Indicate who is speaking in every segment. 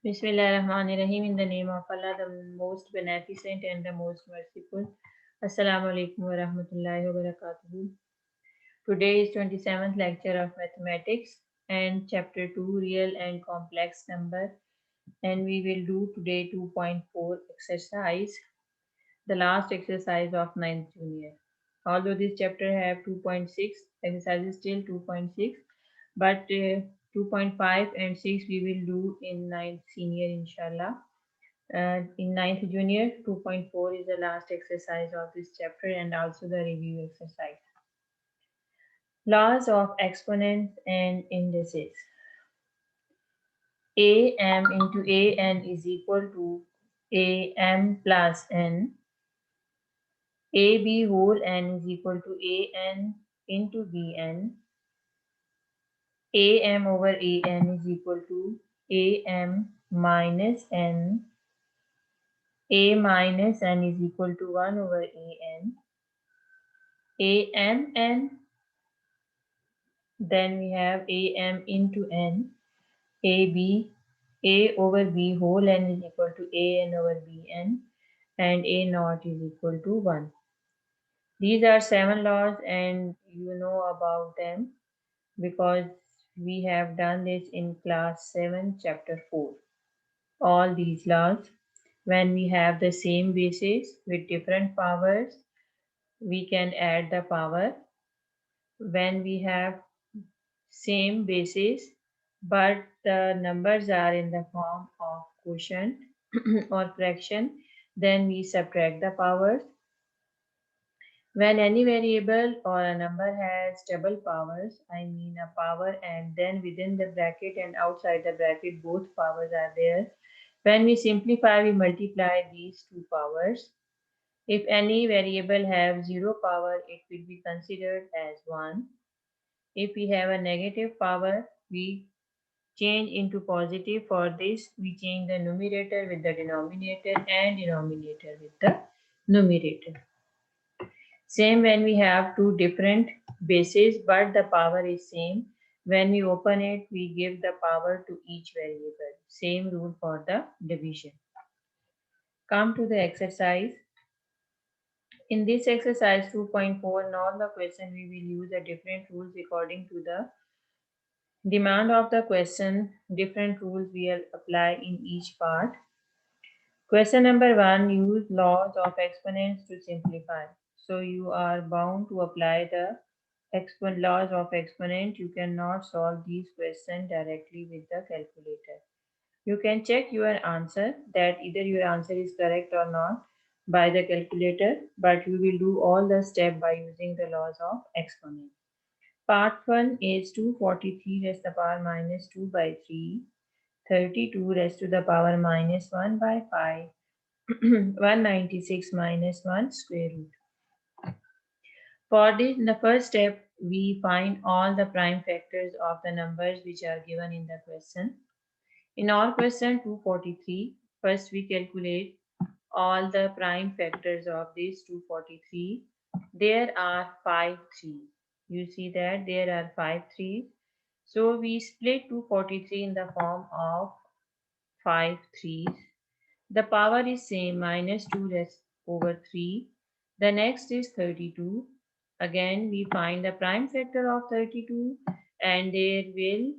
Speaker 1: Bismillahirrahmanirrahim. In the name of Allah, the most beneficent and the most merciful. Assalamu alaikum wa rahmatullahi wa barakatuhu. Today is 27th lecture of mathematics and chapter 2, real and complex number. And we will do today 2.4 exercise, the last exercise of 9th junior. Although this chapter have 2.6, exercise is still 2.6, but 2.5 and 6 we will do in 9th senior inshallah. In 9th junior, 2.4 is the last exercise of this chapter and also the review exercise. Laws of exponents and indices. Am into an is equal to am plus n. Ab whole n is equal to an into bn. Am over an is equal to am minus n. A minus n is equal to 1 over an. Amn, then we have am into n. A over b whole n is equal to an over bn, and a naught is equal to 1. These are 7 laws and you know about them because we have done this in class 7 chapter 4. All these laws, when we have the same bases with different powers, we can add the power. When we have same basis but the numbers are in the form of quotient or fraction, then we subtract the powers. When any variable or a number has double powers, I mean a power and then within the bracket and outside the bracket both powers are there. When we simplify, we multiply these two powers. If any variable have 0 power, it will be considered as 1. If we have a negative power, we change into positive. For this, we change the numerator with the denominator and denominator with the numerator. Same when we have two different bases but the power is same. When we open it, we give the power to each variable. Same rule for the division. Come to the exercise. In this exercise 2.4, in all the question we will use the different rules according to the demand of the question. Different rules will apply in each part. Question number 1, use laws of exponents to simplify. So you are bound to apply the laws of exponent. You cannot solve these questions directly with the calculator. You can check your answer that either your answer is correct or not by the calculator, but you will do all the steps by using the laws of exponent. Part 1 is 243 raised to the power minus 2 by 3, 32 raised to the power minus 1 by 5, 196 minus 1 square root. For this, in the first step, we find all the prime factors of the numbers which are given in the question. In our question 243, first we calculate all the prime factors of this 243. There are 5 3s. You see that there are 5 3s. So we split 243 in the form of 5 3s. The power is same, minus 2 raised over 3. The next is 32. Again we find the prime factor of 32 and there will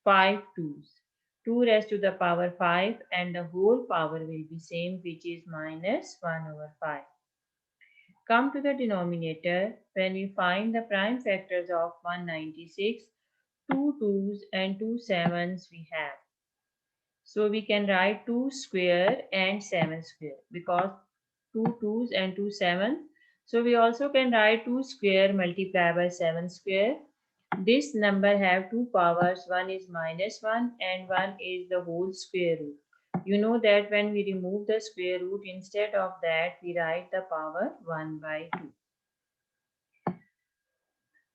Speaker 1: 5 2's. 2 raised to the power 5 and the whole power will be same, which is minus 1 over 5. Come to the denominator. When we find the prime factors of 196, 2 2's and 2 7's we have. So we can write 2 square and 7 square because 2 2's and 2 7. So we also can write 2 square multiplied by 7 square. This number have two powers. One is minus 1 and one is the whole square root. You know that when we remove the square root, instead of that we write the power 1 by 2.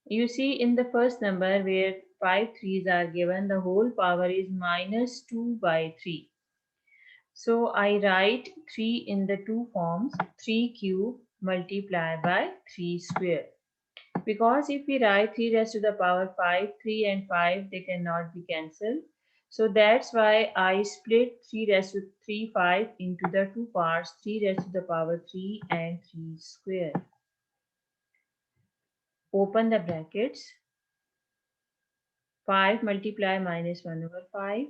Speaker 1: You see in the first number where 5 3's are given, the whole power is minus 2 by 3. So I write 3 in the two forms, 3 cube multiplied by 3 square. Because if we write 3 raised to the power 5, 3 and 5 they cannot be cancelled. So that's why I split 3 raised to 3 5 into the two parts, 3 raised to the power 3 and 3 square. Open the brackets. 5 multiply minus 1 over 5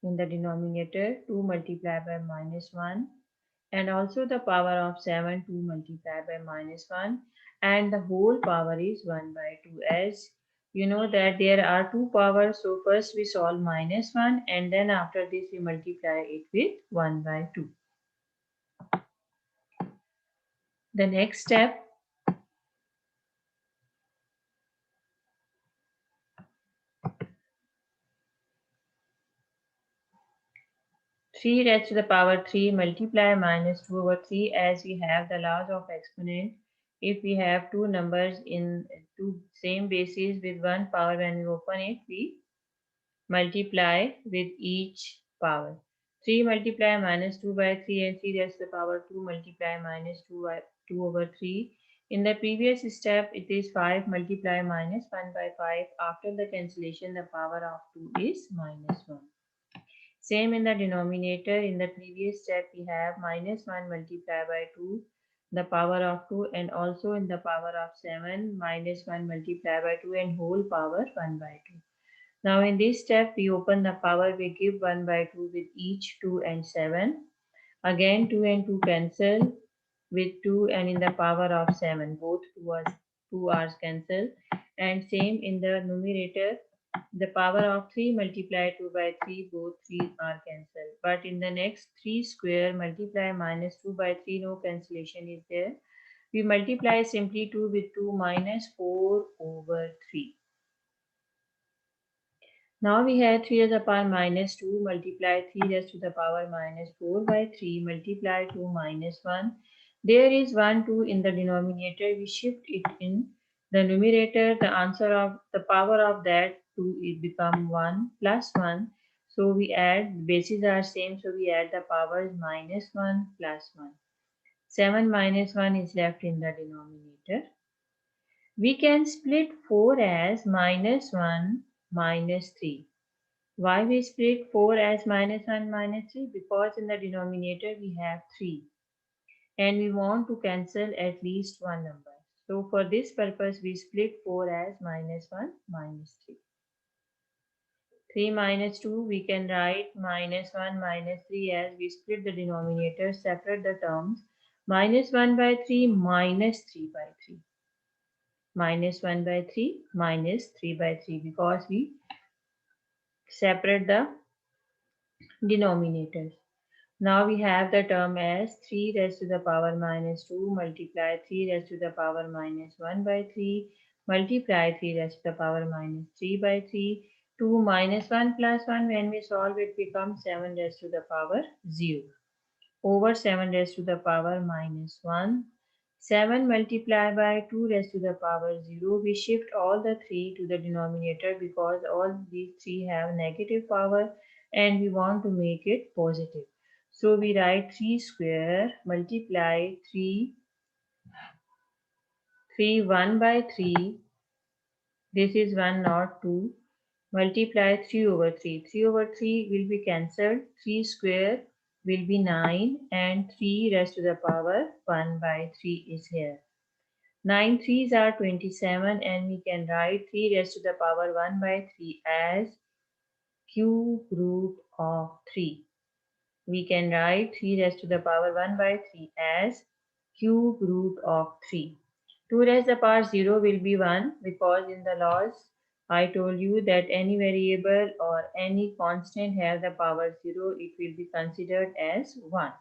Speaker 1: in the denominator, 2 multiplied by minus 1, and also the power of 7, 2 multiplied by minus 1, and the whole power is 1 by 2. As you know that there are two powers, so first we solve minus 1 and then after this we multiply it with 1 by 2. The next step, 3 raised to the power 3 multiply minus 2 over 3, as we have the laws of exponent. If we have two numbers in two same bases with one power, when we open it, we multiply with each power. 3 multiply minus 2 by 3 and 3 raised to the power 2 multiply minus 2 by 2 over 3. In the previous step, it is 5 multiply minus 1 by 5. After the cancellation, the power of 2 is minus 1. Same in the denominator. In the previous step, we have minus 1 multiplied by 2, the power of 2, and also in the power of 7, minus 1 multiplied by 2 and whole power 1 by 2. Now in this step, we open the power, we give 1 by 2 with each 2 and 7. Again 2 and 2 cancel with 2 and in the power of 7, both 2 are cancelled. And same in the numerator, the power of 3 multiplied 2 by 3, both 3 are cancelled. But in the next 3 square multiply minus 2 by 3, no cancellation is there. We multiply simply 2 with 2 minus 4 over 3. Now we have 3 raised to the power minus 2 multiply 3 raised to the power minus 4 by 3 multiply 2 minus 1. There is 1 2 in the denominator. We shift it in the numerator. The answer of the power of that 2 is become 1 plus 1. So we add, bases are same, so we add the powers minus 1 plus 1. 7 minus 1 is left in the denominator. We can split 4 as minus 1 minus 3. Why we split 4 as minus 1 minus 3? Because in the denominator we have 3 and we want to cancel at least one number. So for this purpose we split 4 as minus 1 minus 3. 3 minus 2 we can write minus 1 minus 3 as we split the denominator, separate the terms. Minus 1 by 3 minus 3 by 3. Minus 1 by 3 minus 3 by 3 because we separate the denominators. Now we have the term as 3 raised to the power minus 2 multiply 3 raised to the power minus 1 by 3 multiply 3 raised to the power minus 3 by 3. 2 minus 1 plus 1, when we solve it becomes 7 raised to the power 0 over 7 raised to the power minus 1. 7 multiplied by 2 raised to the power 0. We shift all the 3 to the denominator because all these 3 have negative power and we want to make it positive. So we write 3 square multiply 3 1 by 3. This is 1 not 2. Multiply 3 over 3. 3 over 3 will be cancelled. 3 square will be 9 and 3 raised to the power 1 by 3 is here. 9 threes are 27 and we can write 3 raised to the power 1 by 3 as cube root of 3. We can write 3 raised to the power 1 by 3 as cube root of 3. 2 raised to the power 0 will be 1 because in the laws I told you that any variable or any constant have the power 0, it will be considered as 1.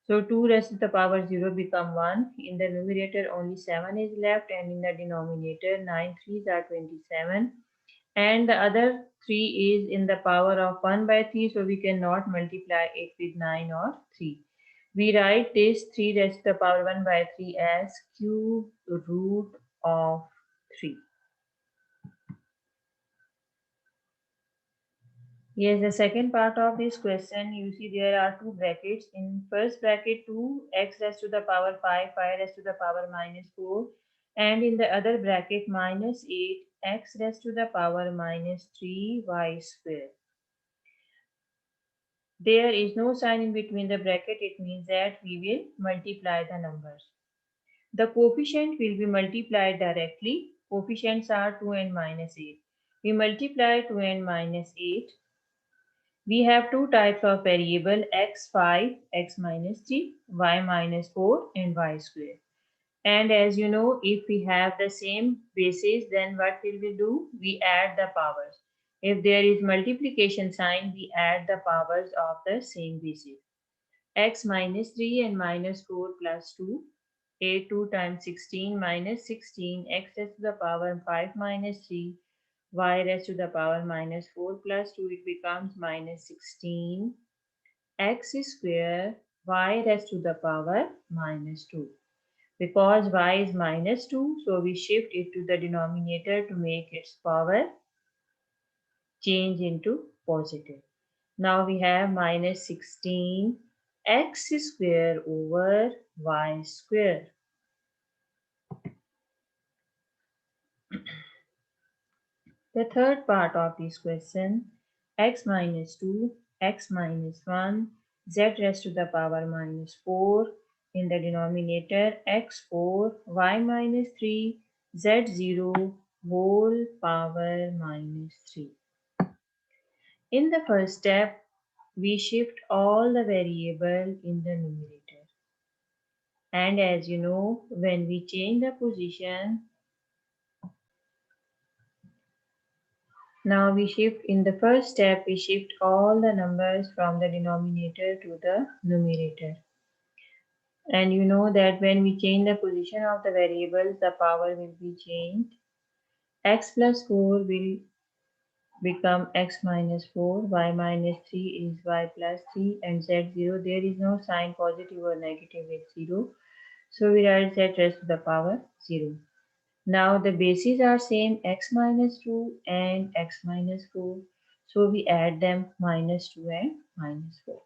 Speaker 1: So 2 raised to the power 0 become 1. In the numerator only 7 is left and in the denominator 9 threes are 27 and the other 3 is in the power of 1 by 3, so we cannot multiply it with 9 or 3. We write this 3 raised to the power 1 by 3 as cube root of 3. Yes, the second part of this question, you see there are two brackets. In first bracket 2x raised to the power 5, 5 raised to the power minus 4, and in the other bracket minus 8x raised to the power minus 3y square. There is no sign in between the bracket. It means that we will multiply the numbers. The coefficient will be multiplied directly. Coefficients are 2 and minus 8. We multiply 2 and minus 8. We have two types of variable x5, x minus 3, y minus 4 and y square. And as you know, if we have the same basis, then what will we do? We add the powers. If there is multiplication sign, we add the powers of the same basis. X minus 3 and minus 4 plus 2. 8 2 times 16 minus 16. X raised to the power 5 minus 3. Y raised to the power minus 4 plus 2. It becomes minus 16. X square y raised to the power minus 2. Because y is minus 2, so we shift it to the denominator to make its power change into positive. Now we have minus 16 x square over y square. The third part of this question, x minus 2, x minus 1, z raised to the power minus 4, in the denominator x4, y minus 3, z0 whole power minus 3. In the first step, we shift all the variable in the numerator. And as you know, when we change the position, now we shift in the first step, we shift all the numbers from the denominator to the numerator. And you know that when we change the position of the variables, the power will be changed. X plus 4 will become x minus 4, y minus 3 is y plus 3, and z0, there is no sign positive or negative with 0. So we write z raised to the power 0. Now the bases are same, x minus 2 and x minus 4. So we add them minus 2 and minus 4.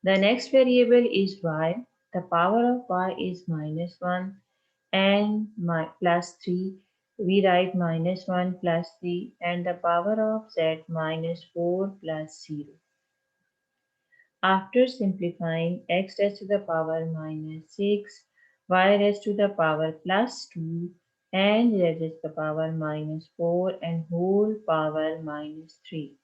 Speaker 1: The next variable is y. The power of y is minus 1 and plus 3. We write minus 1 plus 3 and the power of z minus 4 plus 0. After simplifying, x raised to the power minus 6, y raised to the power plus 2, and z raised to the power minus 4 and whole power minus 3.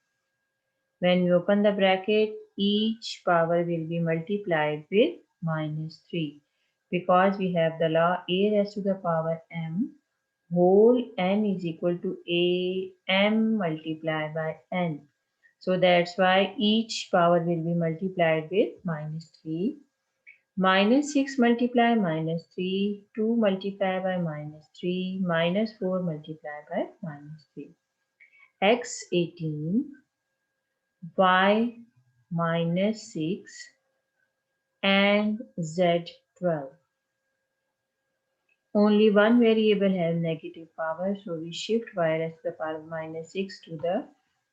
Speaker 1: When we open the bracket, each power will be multiplied with minus 3 because we have the law a raised to the power m whole n is equal to a m multiplied by n. So that's why each power will be multiplied with minus 3. Minus 6 multiply minus 3, 2 multiply by minus 3, minus 4 multiply by minus 3. X 18, y minus 6 and z 12. Only one variable has negative power, so we shift y raised to the power minus 6 to the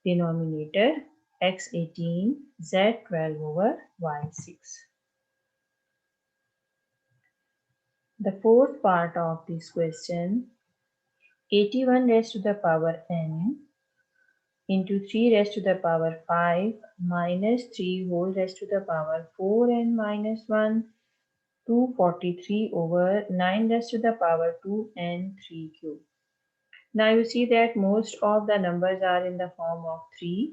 Speaker 1: denominator x 18 z 12 over y 6. The fourth part of this question, 81 raised to the power n into 3 raised to the power 5 minus 3 whole raised to the power 4 and minus 1, 243 over 9 raised to the power 2 and 3 cube. Now you see that most of the numbers are in the form of 3.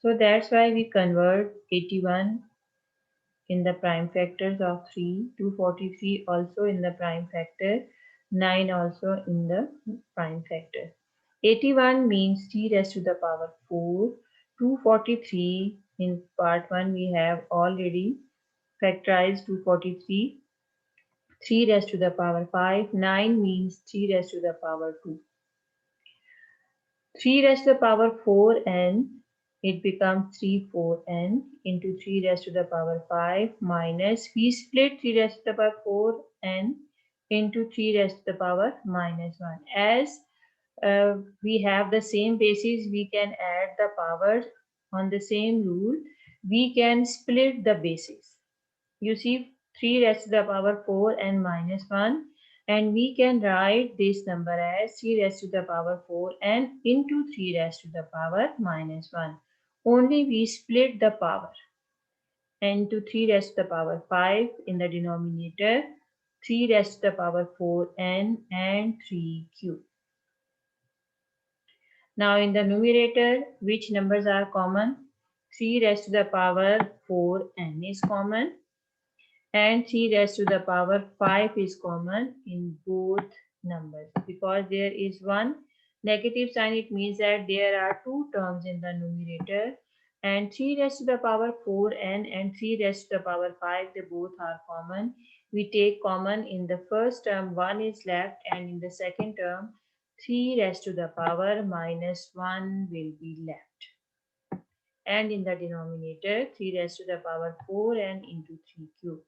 Speaker 1: So that's why we convert 81 in the prime factors of 3, 243 also in the prime factor, 9 also in the prime factor. 81 means 3 raised to the power 4, 243 in part 1 we have already factorized 243, 3 raised to the power 5, 9 means 3 raised to the power 2. 3 raised to the power 4n, it becomes 3 4n into 3 raised to the power 5 minus, we split 3 raised to the power 4n into 3 raised to the power minus 1. As we have the same basis, we can add the powers on the same rule. We can split the basis. You see 3 raised to the power 4 and minus 1, and we can write this number as 3 raised to the power 4 and into 3 raised to the power minus 1. Only we split the power. and to 3 raised to the power 5 in the denominator, 3 raised to the power 4n and 3q. Now in the numerator, which numbers are common? 3 raised to the power 4n is common and 3 raised to the power 5 is common in both numbers. Because there is one negative sign, it means that there are two terms in the numerator, and 3 raised to the power 4n and 3 raised to the power 5, they both are common. We take common in the first term, 1 is left, and in the second term 3 raised to the power minus 1 will be left. And in the denominator, 3 raised to the power 4n into 3q.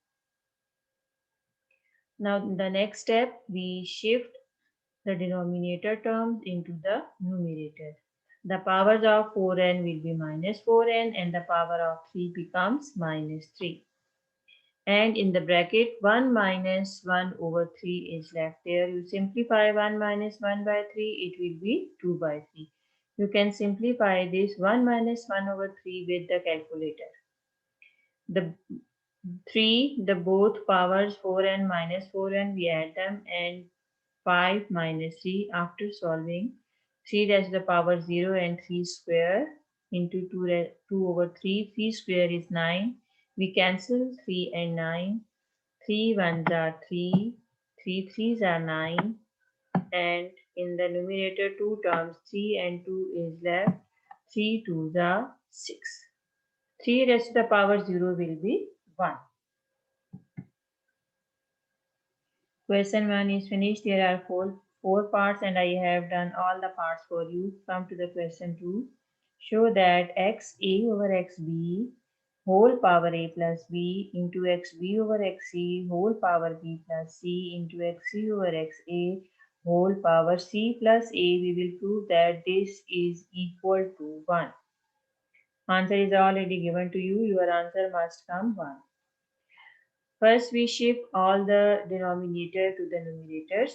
Speaker 1: Now in the next step, we shift the denominator terms into the numerator. The powers of 4n will be minus 4n and the power of 3 becomes minus 3. And in the bracket, 1 minus 1 over 3 is left there. You simplify 1 minus 1 by 3, it will be 2 by 3. You can simplify this 1 minus 1 over 3 with the calculator. The 3, the both powers 4 and minus 4 and we add them, and 5 minus 3 after solving 3 raised to the power 0 and 3 square into 2 over 3. 3 square is 9. We cancel 3 and 9. 3 ones are 3. 3 threes are 9. And in the numerator 2 terms 3 and 2 is left. 3 twos are 6. 3 raised to the power 0 will be 1. Question 1 is finished. There are four parts and I have done all the parts for you. Come to the question 2. Show that xa over xb whole power a plus b into xb over xc whole power b plus c into xc over xa whole power c plus a. We will prove that this is equal to 1. Answer is already given to you. Your answer must come 1. First, we shift all the denominator to the numerators.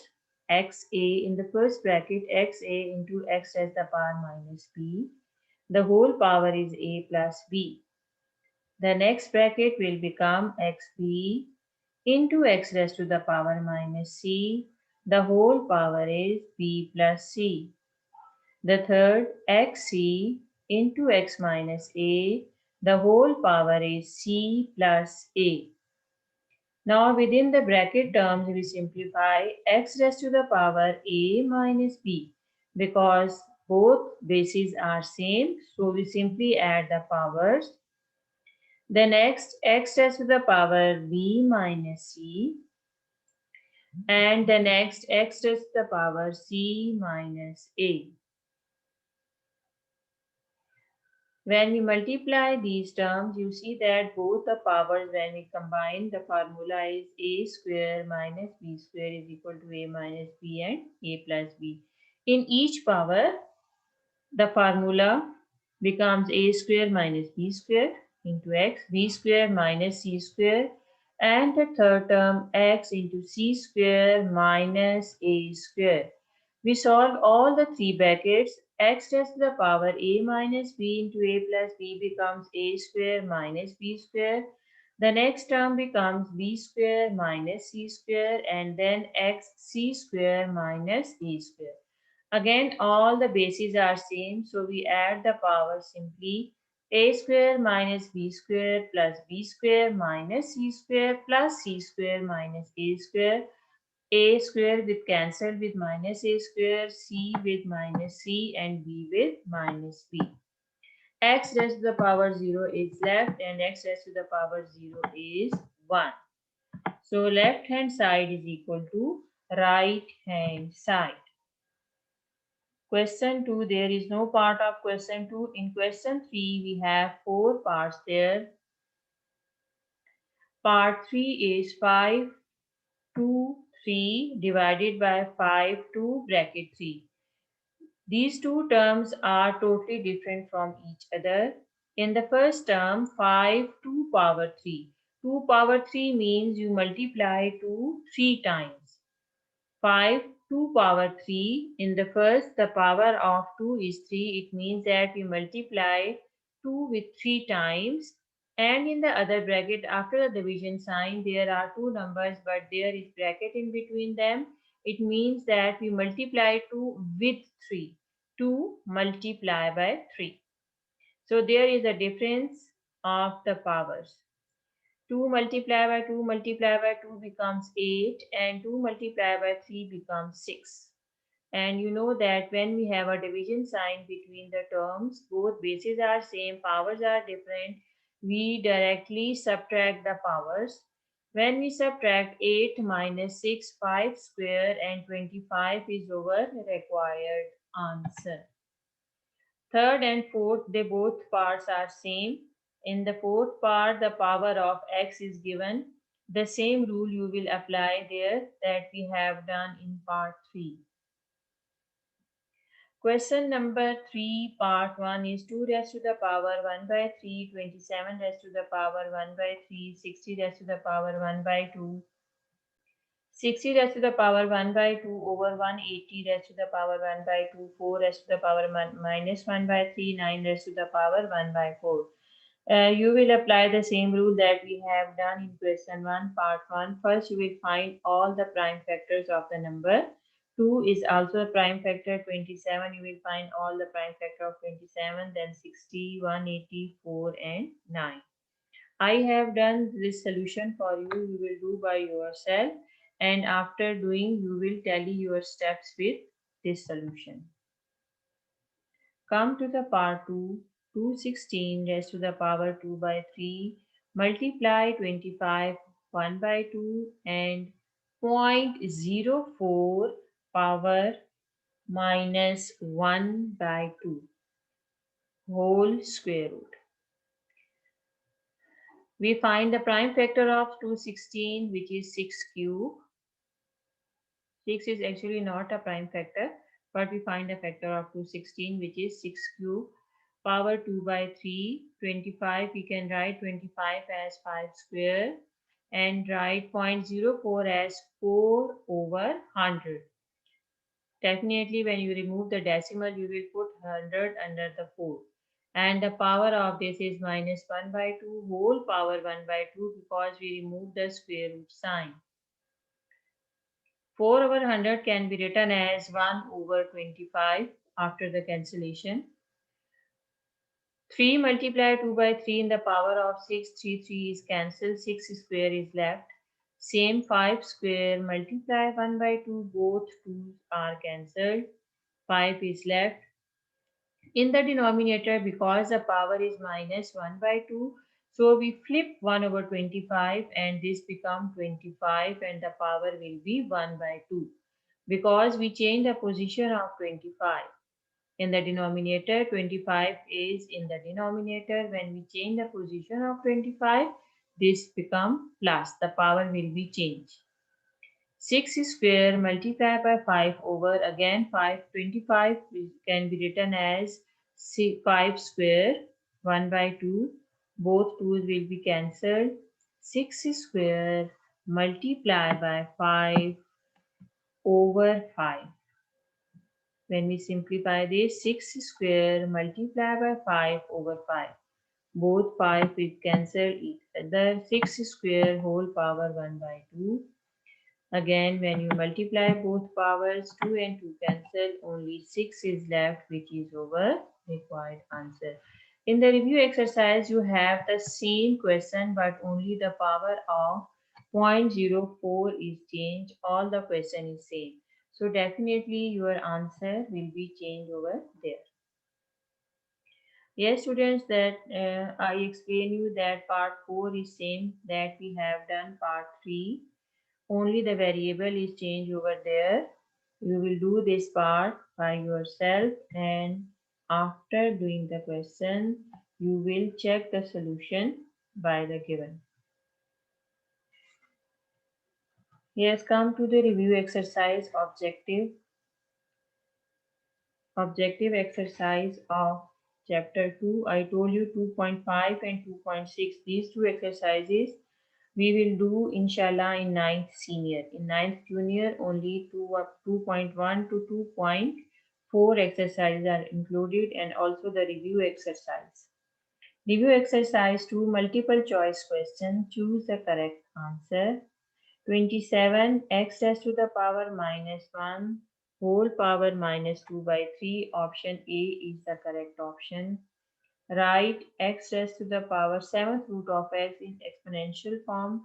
Speaker 1: Xa in the first bracket, xa into x raised to the power minus b. The whole power is a plus b. The next bracket will become xb into x raised to the power minus c. The whole power is b plus c. The third, xc into x minus a. The whole power is c plus a. Now within the bracket terms we simplify x raised to the power a minus b because both bases are same, so we simply add the powers. The next x raised to the power b minus c and the next x raised to the power c minus a. When we multiply these terms, you see that both the powers, when we combine, the formula is a square minus b square is equal to a minus b and a plus b. In each power, the formula becomes a square minus b square into x, b square minus c square, and the third term x into c square minus a square. We solve all the three brackets. X raised to the power a minus b into a plus b becomes a square minus b square. The next term becomes b square minus c square and then x c square minus a square. Again, all the bases are same, so we add the power simply. A square minus b square plus b square minus c square plus c square minus a square. A square with cancelled with minus a square, c with minus c and b with minus b. X raised to the power 0 is left and x raised to the power 0 is 1. So left hand side is equal to right hand side. Question 2, there is no part of question 2. In question 3, we have 4 parts there. Part 3 is 5, 2, 3 divided by 5, 2 bracket 3. These two terms are totally different from each other. In the first term, 5 2 power 3. 2 power 3 means you multiply 2 3 times. 5 2 power 3. In the first, the power of 2 is 3. It means that we multiply 2 with 3 times. And in the other bracket, after the division sign, there are two numbers, but there is bracket in between them. It means that we multiply 2 with 3. 2 multiply by 3. So there is a difference of the powers. 2 multiplied by 2 multiplied by 2 becomes 8, and 2 multiplied by 3 becomes 6. And you know that when we have a division sign between the terms, both bases are same, powers are different, we directly subtract the powers. When we subtract 8 minus 6, 5 square and 25 is our required answer. Third and fourth, they both parts are same. In the fourth part, the power of x is given. The same rule you will apply there that we have done in part 3. Question number 3, part 1 is 2 raised to the power 1 by 3, 27 raised to the power 1 by 3, 60 raised to the power 1 by 2, 60 raised to the power 1 by 2 over 180 raised to the power 1 by 2, 4 raised to the power minus 1 by 3, 9 raised to the power 1 by 4. You will apply the same rule that we have done in question 1, part 1. First, you will find all the prime factors of the number. 2 is also a prime factor, 27. You will find all the prime factor of 27, then 60, 184, and 9. I have done this solution for you. You will do by yourself, and after doing, you will tally your steps with this solution. Come to the part 2. 216 raised to the power 2 by 3. Multiply 25 1 by 2 and 0.04 power minus 1 by 2 whole square root. We find the prime factor of 216, which is 6 cube. 6 is actually not a prime factor, but we find a factor of 216, which is 6 cube. Power 2 by 3, 25. We can write 25 as 5 square and write 0.04 as 4 over 100. Definitely when you remove the decimal, you will put 100 under the 4. And the power of this is minus 1 by 2 whole power 1 by 2 because we remove the square root sign. 4 over 100 can be written as 1 over 25 after the cancellation. 3 multiply 2 by 3 in the power of 6, 3 is cancelled, 6 square is left. Same 5 square multiply 1 by 2, both 2's are cancelled, 5 is left. In the denominator, because the power is minus 1 by 2, so we flip 1 over 25 and this becomes 25 and the power will be 1 by 2 because we change the position of 25. In the denominator, 25 is in the denominator. When we change the position of 25, this becomes plus. The power will be changed. 6 square multiplied by 5 over again 5. 25 can be written as 5 square 1 by 2. Both 2's will be cancelled. 6 square multiplied by 5 over 5. When we simplify this, 6 square multiplied by 5 over 5. Both 5 will cancel each other. 6 square whole power 1 by 2. Again, when you multiply both powers, 2 and 2 cancel, only 6 is left, which is our required answer. In the review exercise, you have the same question, but only the power of 0.04 is changed. All the question is same. So definitely your answer will be changed over there. Yes, students, that I explain you that part 4 is same that we have done part 3. Only the variable is changed over there. You will do this part by yourself, and after doing the question, you will check the solution by the given. Yes, come to the review exercise objective exercise of chapter 2. I told you 2.5 and 2.6. These two exercises we will do inshallah in 9th senior. In 9th junior, only 2.1 to 2.4 exercises are included and also the review exercise. Review exercise 2 multiple choice question. Choose the correct answer. 27 x raised to the power minus 1 whole power minus 2 by 3. Option A is the correct option. Write x raised to the power 7th root of x in exponential form.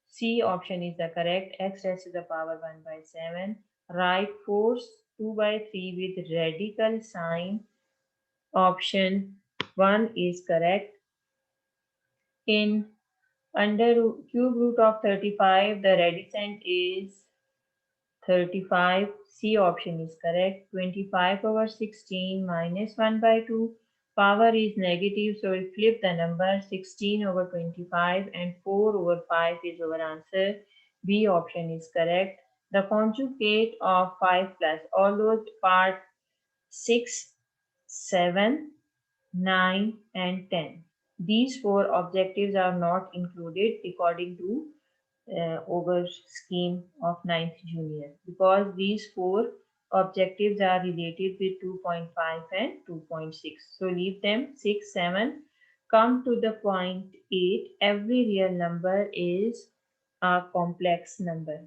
Speaker 1: C option is the correct. X raised to the power 1 by 7. Write force 2 by 3 with radical sign. Option 1 is correct. In under cube root of 35, the radicand is 35. C option is correct. 25 over 16 minus 1 by 2. Power is negative, so we flip the number. 16 over 25 and 4 over 5 is our answer. B option is correct. The conjugate of 5 plus all those part 6, 7, 9 and 10. These four objectives are not included according to over scheme of ninth junior because these four objectives are related with 2.5 and 2.6. So leave them 6, 7. Come to the point 8. Every real number is a complex number.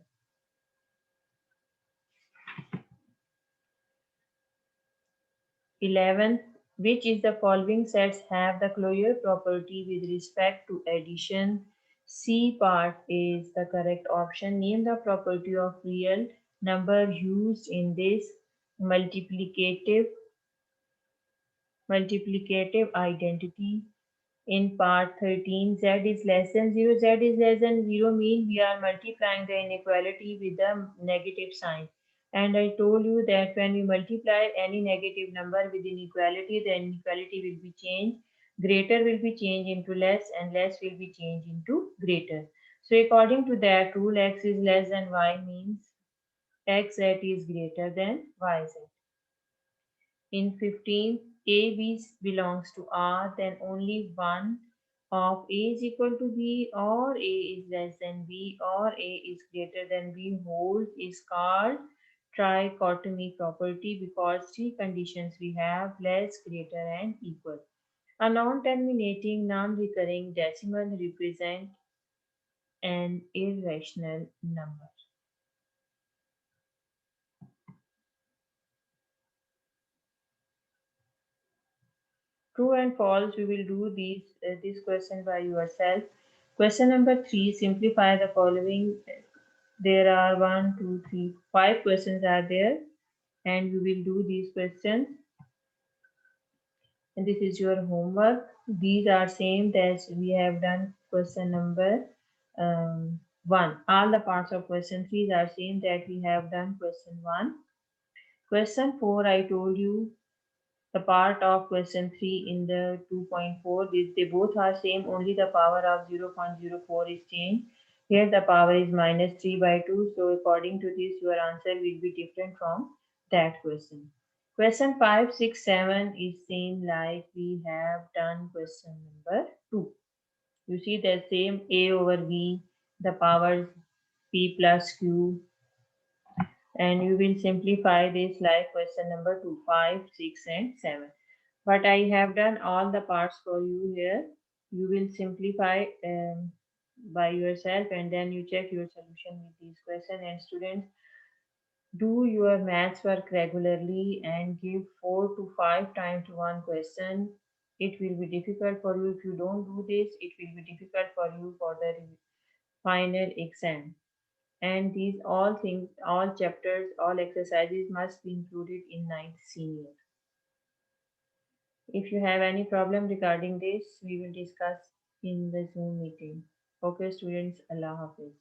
Speaker 1: 11th, which is the following sets have the closure property with respect to addition? C part is the correct option. Name the property of real number used in this multiplicative multiplicative identity. In part 13, z is less than 0. Z is less than 0 mean we are multiplying the inequality with the negative sign. And I told you that when we multiply any negative number with inequality, the inequality will be changed. Greater will be changed into less and less will be changed into greater. So according to that rule, x is less than y means xz is greater than yz. In 15, A B belongs to R, then only one of A is equal to B or A is less than B or A is greater than B holds is called trichotomy property because three conditions we have: less, greater and equal. A non-terminating, non-recurring decimal represents an irrational number. True and false, we will do this question by yourself. Question number 3, simplify the following. There are 1, 2, 3, 5 questions are there and we will do these questions. And this is your homework. These are same as we have done question number 1. All the parts of question 3 are same that we have done question 1. Question 4, I told you the part of question 3 in the 2.4, they both are same, only the power of 0.04 is changed. Here the power is minus 3 by 2, so according to this your answer will be different from that question. Question 5, 6, 7 is same like we have done question number 2. You see the same a over b, the powers p plus q, and you will simplify this like question number 2, 5, 6 and 7. But I have done all the parts for you here. You will simplify by yourself and then you check your solution with these questions. And students, do your maths work regularly and give 4 to 5 times one question. It will be difficult for you if you don't do this. It will be difficult for you for the final exam. And these all things, all chapters, all exercises must be included in ninth senior. If you have any problem regarding this, we will discuss in the Zoom meeting. Okay, students, Allah Hafiz.